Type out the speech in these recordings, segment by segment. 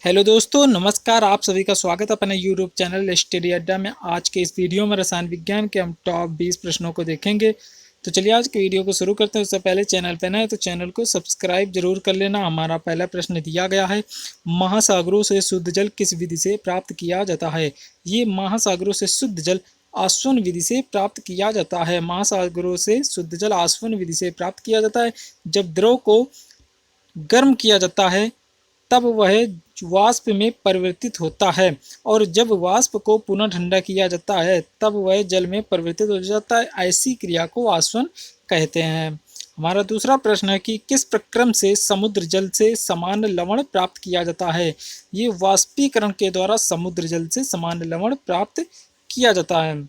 Hello दोस्तों, नमस्कार। आप सभी का स्वागत है अपने यूट्यूब चैनल स्टडी अड्डा में। आज के इस वीडियो में रसायन विज्ञान के हम टॉप 20 प्रश्नों को देखेंगे। तो चलिए आज के वीडियो को शुरू करते हैं। उससे पहले चैनल पर नए तो चैनल को सब्सक्राइब जरूर कर लेना। हमारा पहला प्रश्न दिया गया है, महासागरों से शुद्ध जल किस विधि से प्राप्त किया जाता है? ये महासागरों से शुद्ध जल आसवन विधि से प्राप्त किया जाता है। महासागरों से शुद्ध जल आसवन विधि से प्राप्त किया जाता है। जब द्रव को गर्म किया जाता है तब वह वाष्प में परिवर्तित होता है, और जब वाष्प को पुनः ठंडा किया जाता है तब वह जल में परिवर्तित हो जाता है। ऐसी क्रिया को आसवन कहते हैं। हमारा दूसरा प्रश्न है कि किस प्रक्रम से समुद्र जल से सामान्य लवण प्राप्त किया जाता है? ये वाष्पीकरण के द्वारा समुद्र जल से सामान्य लवण प्राप्त किया जाता है।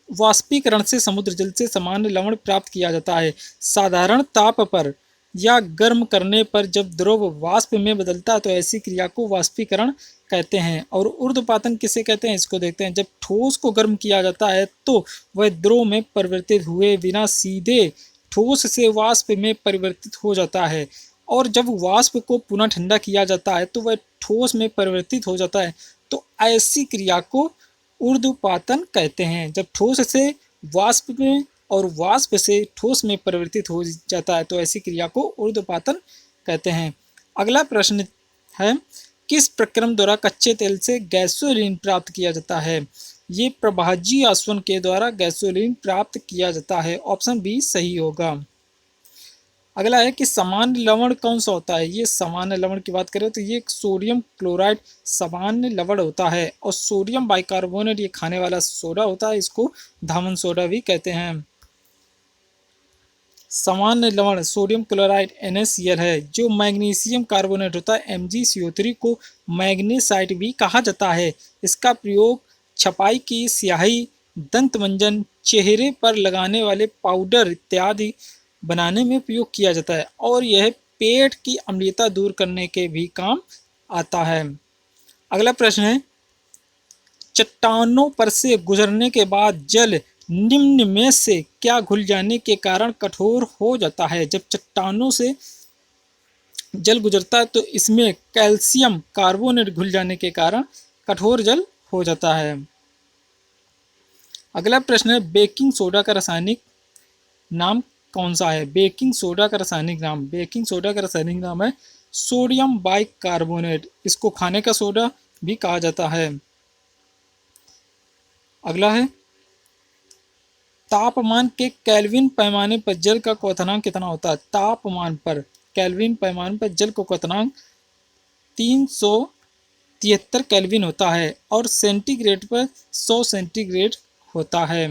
वाष्पीकरण से समुद्र जल से सामान्य लवण प्राप्त किया जाता है। साधारण ताप पर या गर्म करने पर जब द्रव वाष्प में बदलता है तो ऐसी क्रिया को वाष्पीकरण कहते हैं। और ऊर्ध्वपातन किसे कहते हैं, इसको देखते हैं। जब ठोस को गर्म किया जाता है तो वह द्रव में परिवर्तित हुए बिना सीधे ठोस से वाष्प में परिवर्तित हो जाता है, और जब वाष्प को पुनः ठंडा किया जाता है तो वह ठोस में परिवर्तित हो जाता है। तो ऐसी क्रिया को ऊर्ध्वपातन कहते हैं। जब ठोस से वाष्प में और वाष्प से ठोस में परिवर्तित हो जाता है तो ऐसी क्रिया को ऊर्ध्वपातन कहते हैं। अगला प्रश्न है, किस प्रक्रम द्वारा कच्चे तेल से गैसोलीन प्राप्त किया जाता है? ये प्रभाजी आसवन के द्वारा गैसोलीन प्राप्त किया जाता है। ऑप्शन बी सही होगा। अगला है कि सामान्य लवण कौन सा होता है? ये सामान्य लवण की बात करें तो ये सोडियम क्लोराइड सामान्य लवण होता है, और सोडियम बाइकार्बोनेट ये खाने वाला सोडा होता है, इसको धामन सोडा भी कहते हैं। सामान्य लवण सोडियम क्लोराइड NaCl है। जो मैग्नीशियम कार्बोनेट होता है MgCO3 को मैग्नेसाइट भी कहा जाता है। इसका प्रयोग छपाई की स्याही, दंत मंजन, चेहरे पर लगाने वाले पाउडर इत्यादि बनाने में प्रयोग किया जाता है, और यह पेट की अम्लता दूर करने के भी काम आता है। अगला प्रश्न है, चट्टानों पर से गुजरने के बाद जल निम्न में से क्या घुल जाने के कारण कठोर हो जाता है? जब चट्टानों से जल गुजरता है तो इसमें कैल्शियम कार्बोनेट घुल जाने के कारण कठोर जल हो जाता है। अगला प्रश्न है, बेकिंग सोडा का रासायनिक नाम कौन सा है? बेकिंग सोडा का रासायनिक नाम है सोडियम बाइकार्बोनेट। इसको खाने का सोडा भी कहा जाता है। अगला है, तापमान के केल्विन पैमाने पर जल का क्वथनांक कितना होता है? तापमान पर केल्विन पैमाने पर जल का क्वथनांक 373 केल्विन होता है, और सेंटीग्रेड पर 100 सेंटीग्रेड होता है।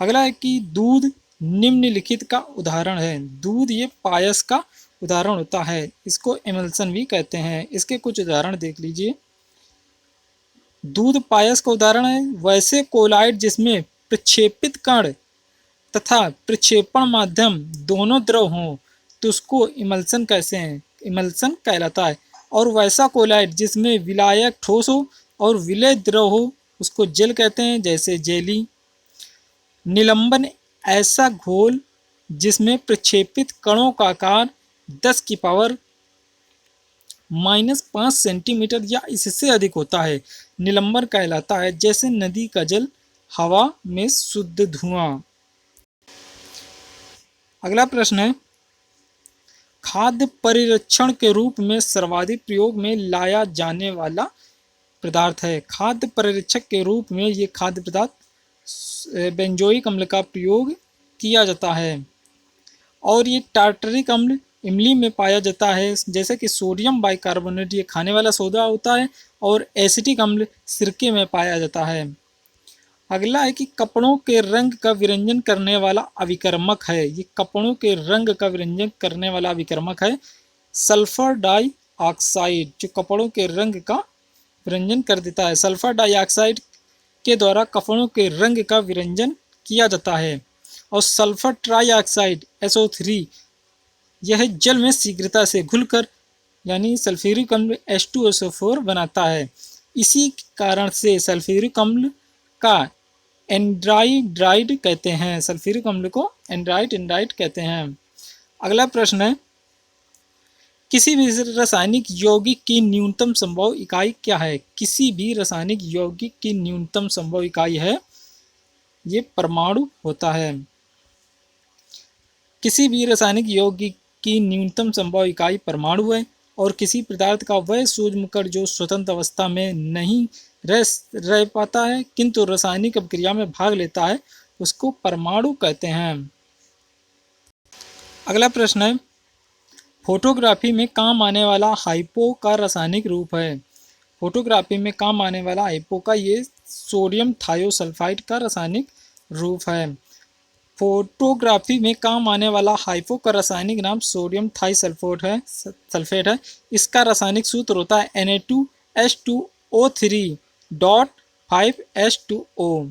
अगला है कि दूध निम्नलिखित का उदाहरण है। दूध ये पायस का उदाहरण होता है, इसको एमल्सन भी कहते हैं। इसके कुछ उदाहरण देख लीजिए। दूध पायस का उदाहरण है वैसे कोलाइड जिसमें प्रक्षेपित कण तथा प्रक्षेपण माध्यम दोनों द्रव हों तो उसको इमल्सन कहलाता है। और वैसा कोलाइड जिसमें विलायक ठोस हो और विलय द्रव हो उसको जेल कहते हैं, जैसे जेली। निलंबन ऐसा घोल जिसमें प्रक्षेपित कणों का आकार 10 की पावर -5 सेंटीमीटर या इससे अधिक होता है, निलंबन कहलाता है। जैसे नदी का जल, हवा में शुद्ध धुआं। अगला प्रश्न है, खाद्य परिरक्षण के रूप में सर्वाधिक प्रयोग में लाया जाने वाला पदार्थ है। खाद्य परिरक्षक के रूप में ये खाद्य पदार्थ बेंजोइक अम्ल का प्रयोग किया जाता है, और ये टार्टरिक अम्ल इमली में पाया जाता है। जैसे कि सोडियम बाइकार्बोनेट ये खाने वाला सोडा होता है, और एसिटिक अम्ल सिरके में पाया जाता है। अगला है कि कपड़ों के रंग का विरंजन करने वाला अभिकर्मक है। ये कपड़ों के रंग का विरंजन करने वाला अभिकर्मक है सल्फर डाइऑक्साइड, जो कपड़ों के रंग का विरंजन कर देता है। सल्फर डाइऑक्साइड के द्वारा कपड़ों के रंग का विरंजन किया जाता है। और सल्फर ट्राइऑक्साइड SO3 यह जल में शीघ्रता से घुलकर यानी सल्फ्यूरिक अम्ल H2SO4 बनाता है। इसी कारण से सल्फ्यूरिक अम्ल का एंड्राइड कहते हैं। सल्फ्यूरिक अम्ल को एंड्राइड कहते हैं। अगला प्रश्न है, किसी भी रासायनिक यौगिक की न्यूनतम संभव इकाई क्या है? किसी भी रासायनिक यौगिक की न्यूनतम संभव इकाई है, ये परमाणु होता है। किसी भी रासायनिक यौगिक की न्यूनतम संभव इकाई परमाणु है और किसी पदार्थ का वह सूक्ष्मकण जो स्वतंत्र अवस्था में नहीं रह पाता है किंतु रासायनिक अभिक्रिया में भाग लेता है, उसको परमाणु कहते हैं। अगला प्रश्न है, फोटोग्राफी में काम आने वाला हाइपो का रासायनिक रूप है। फोटोग्राफी में काम आने वाला हाइपो का ये सोडियम थायोसल्फाइड का रासायनिक रूप है। फोटोग्राफी में काम आने वाला हाइपो का रासायनिक नाम सोडियम सल्फेट है। इसका रासायनिक सूत्र होता है Na2H2O3.5H2O।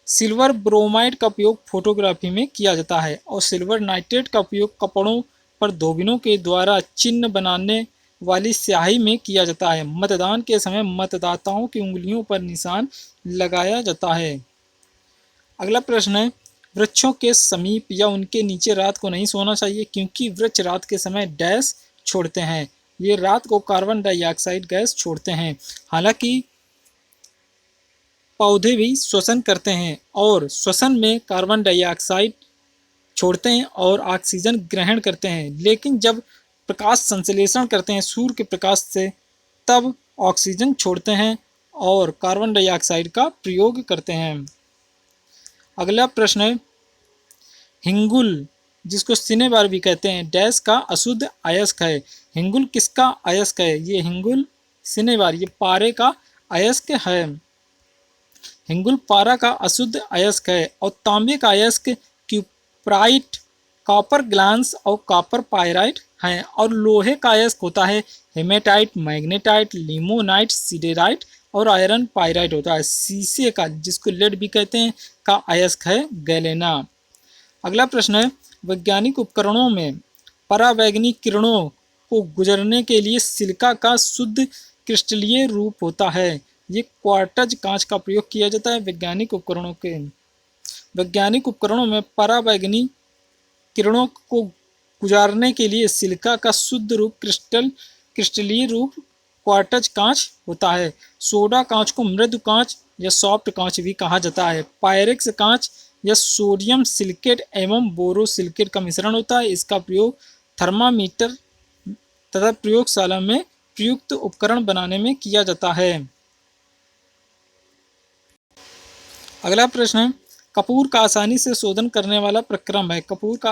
सिल्वर ब्रोमाइड का उपयोग फोटोग्राफी में किया जाता है और सिल्वर नाइट्रेट का उपयोग कपड़ों पर धोबिनों के द्वारा चिन्ह बनाने वाली स्याही में किया जाता है। मतदान के समय मतदाताओं की उंगलियों पर निशान लगाया जाता है। अगला प्रश्न है, वृक्षों के समीप या उनके नीचे रात को नहीं सोना चाहिए क्योंकि वृक्ष रात के समय डैश छोड़ते हैं। ये रात को कार्बन डाइऑक्साइड गैस छोड़ते हैं। हालांकि पौधे भी श्वसन करते हैं और श्वसन में कार्बन डाइऑक्साइड छोड़ते हैं और ऑक्सीजन ग्रहण करते हैं, लेकिन जब प्रकाश संश्लेषण करते हैं सूर्य के प्रकाश से, तब ऑक्सीजन छोड़ते हैं और कार्बन डाइऑक्साइड का प्रयोग करते हैं। अगला प्रश्न है, हिंगुल जिसको सिनेबार भी कहते हैं डैश का अशुद्ध अयस्क है। हिंगुल किसका अयस्क है? ये हिंगुल सिनेबार ये पारे का अयस्क है। हिंगुल पारा का अशुद्ध अयस्क है और तांबे का अयस्क क्यूप्राइट, कॉपर ग्लांस और कॉपर पायराइट हैं और लोहे का अयस्क होता है हेमेटाइट, मैग्नेटाइट, लिमोनाइट, सिडेराइट और आयरन पायराइट होता है। शीशे का जिसको लेड भी कहते हैं का अयस्क है गैलेना। अगला प्रश्न है, वैज्ञानिक उपकरणों में परावैंगनी किरणों को गुजरने के लिए सिलिका का शुद्ध क्रिस्टलीय रूप होता है। ये क्वार्ट्ज कांच का प्रयोग किया जाता है वैज्ञानिक उपकरणों में परावैंगनी किरणों को गुजारने के लिए सिलिका का शुद्ध रूप क्रिस्टलीय रूप क्वार्ट्ज कांच होता है। सोडा कांच को मृदु कांच या सॉफ्ट कांच भी कहा जाता है। पायरेक्स कांच या सोडियम सिलिकेट एवं बोरोसिलिकेट का मिश्रण होता है। इसका प्रयोग थर्मामीटर तथा प्रयोगशाला में प्रयुक्त उपकरण बनाने में किया जाता है। अगला प्रश्न है, कपूर का आसानी से शोधन करने वाला प्रक्रम है। कपूर का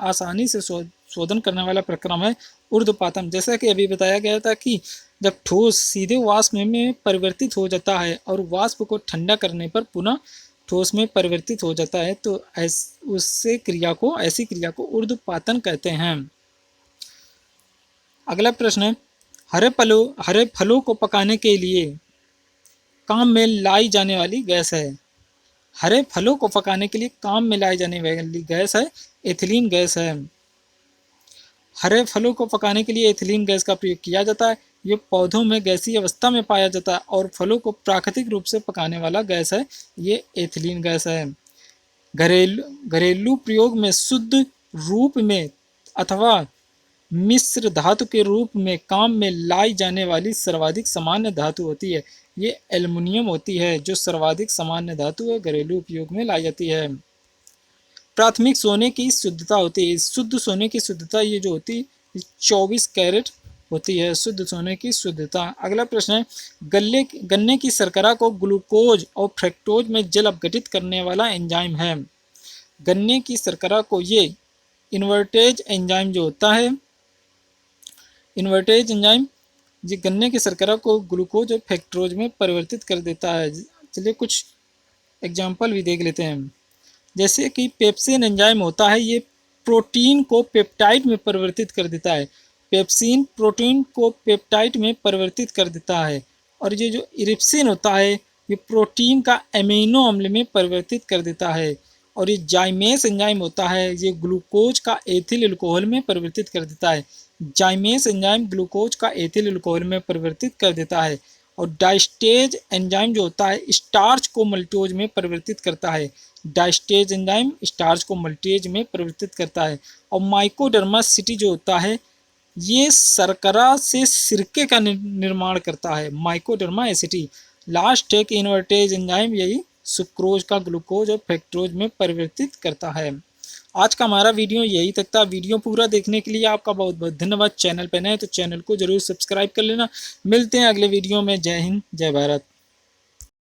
आसानी से शोधन करने वाला प्रक्रम है ऊर्ध्वपातन। जैसा कि अभी बताया गया था कि जब ठोस सीधे वाष्प में परिवर्तित हो जाता है और वाष्प को ठंडा करने पर पुनः ठोस में परिवर्तित हो जाता है तो ऐसी क्रिया को ऊर्ध्वपातन कहते हैं। अगला प्रश्न है, हरे फलों को पकाने के लिए काम में लाई जाने वाली गैस है। हरे फलों को पकाने के लिए काम में लाई जाने वाली गैस है एथिलीन गैस है। हरे फलों को पकाने के लिए एथिलीन गैस का प्रयोग किया जाता है। ये पौधों में गैसीय अवस्था में पाया जाता है और फलों को प्राकृतिक रूप से पकाने वाला गैस है ये एथिलीन गैस है। घरेलू प्रयोग में शुद्ध रूप में अथवा मिश्र धातु के रूप में काम में लाई जाने वाली सर्वाधिक सामान्य धातु होती है ये एल्युमिनियम होती है, जो सर्वाधिक सामान्य धातु है, घरेलू उपयोग में लाई जाती है। प्राथमिक सोने की शुद्धता होती है। शुद्ध सोने की शुद्धता ये जो होती है 24 कैरेट होती है शुद्ध सोने की शुद्धता। अगला प्रश्न है, गन्ने की शर्करा को ग्लूकोज और फ्रक्टोज में जल अपघटित करने वाला एंजाइम है। गन्ने की शर्करा को ये इन्वर्टेज एंजाइम जो होता है, इन्वर्टेज एंजाइम ये गन्ने की शर्करा को ग्लूकोज और फ्रक्टोज में परिवर्तित कर देता है। चलिए कुछ एग्जाम्पल भी देख लेते हैं। जैसे कि पेप्सिन एंजाइम होता है, ये प्रोटीन को पेप्टाइड में परिवर्तित कर देता है। पेप्सिन प्रोटीन को पेप्टाइड में परिवर्तित कर देता है। और ये जो इरिप्सिन होता है ये प्रोटीन का एमिनो अम्ल में परिवर्तित कर देता है। और ये जाइमेस एंजाइम होता है, ये ग्लूकोज का एथिल अल्कोहल में परिवर्तित कर देता है। जाइमेस एंजाइम ग्लूकोज का एथिल अल्कोहल में परिवर्तित कर देता है। और डाइस्टेज एंजाइम जो होता है स्टार्च को मल्टोज में परिवर्तित करता है। डाइस्टेज एंजाइम स्टार्च को मल्टेज में परिवर्तित करता है। और माइकोडर्मा सिटी जो होता है ये शर्करा से सिरके का निर्माण करता है। माइकोडर्मा एसिटी, लास्ट एक इन्वर्टेज एंजाइम यही सुक्रोज का ग्लूकोज और फ्रक्टोज में परिवर्तित करता है। आज का हमारा वीडियो यही तक था। वीडियो पूरा देखने के लिए आपका बहुत बहुत धन्यवाद। चैनल पर नए तो चैनल को जरूर सब्सक्राइब कर लेना। मिलते हैं अगले वीडियो में। जय हिंद, जय भारत।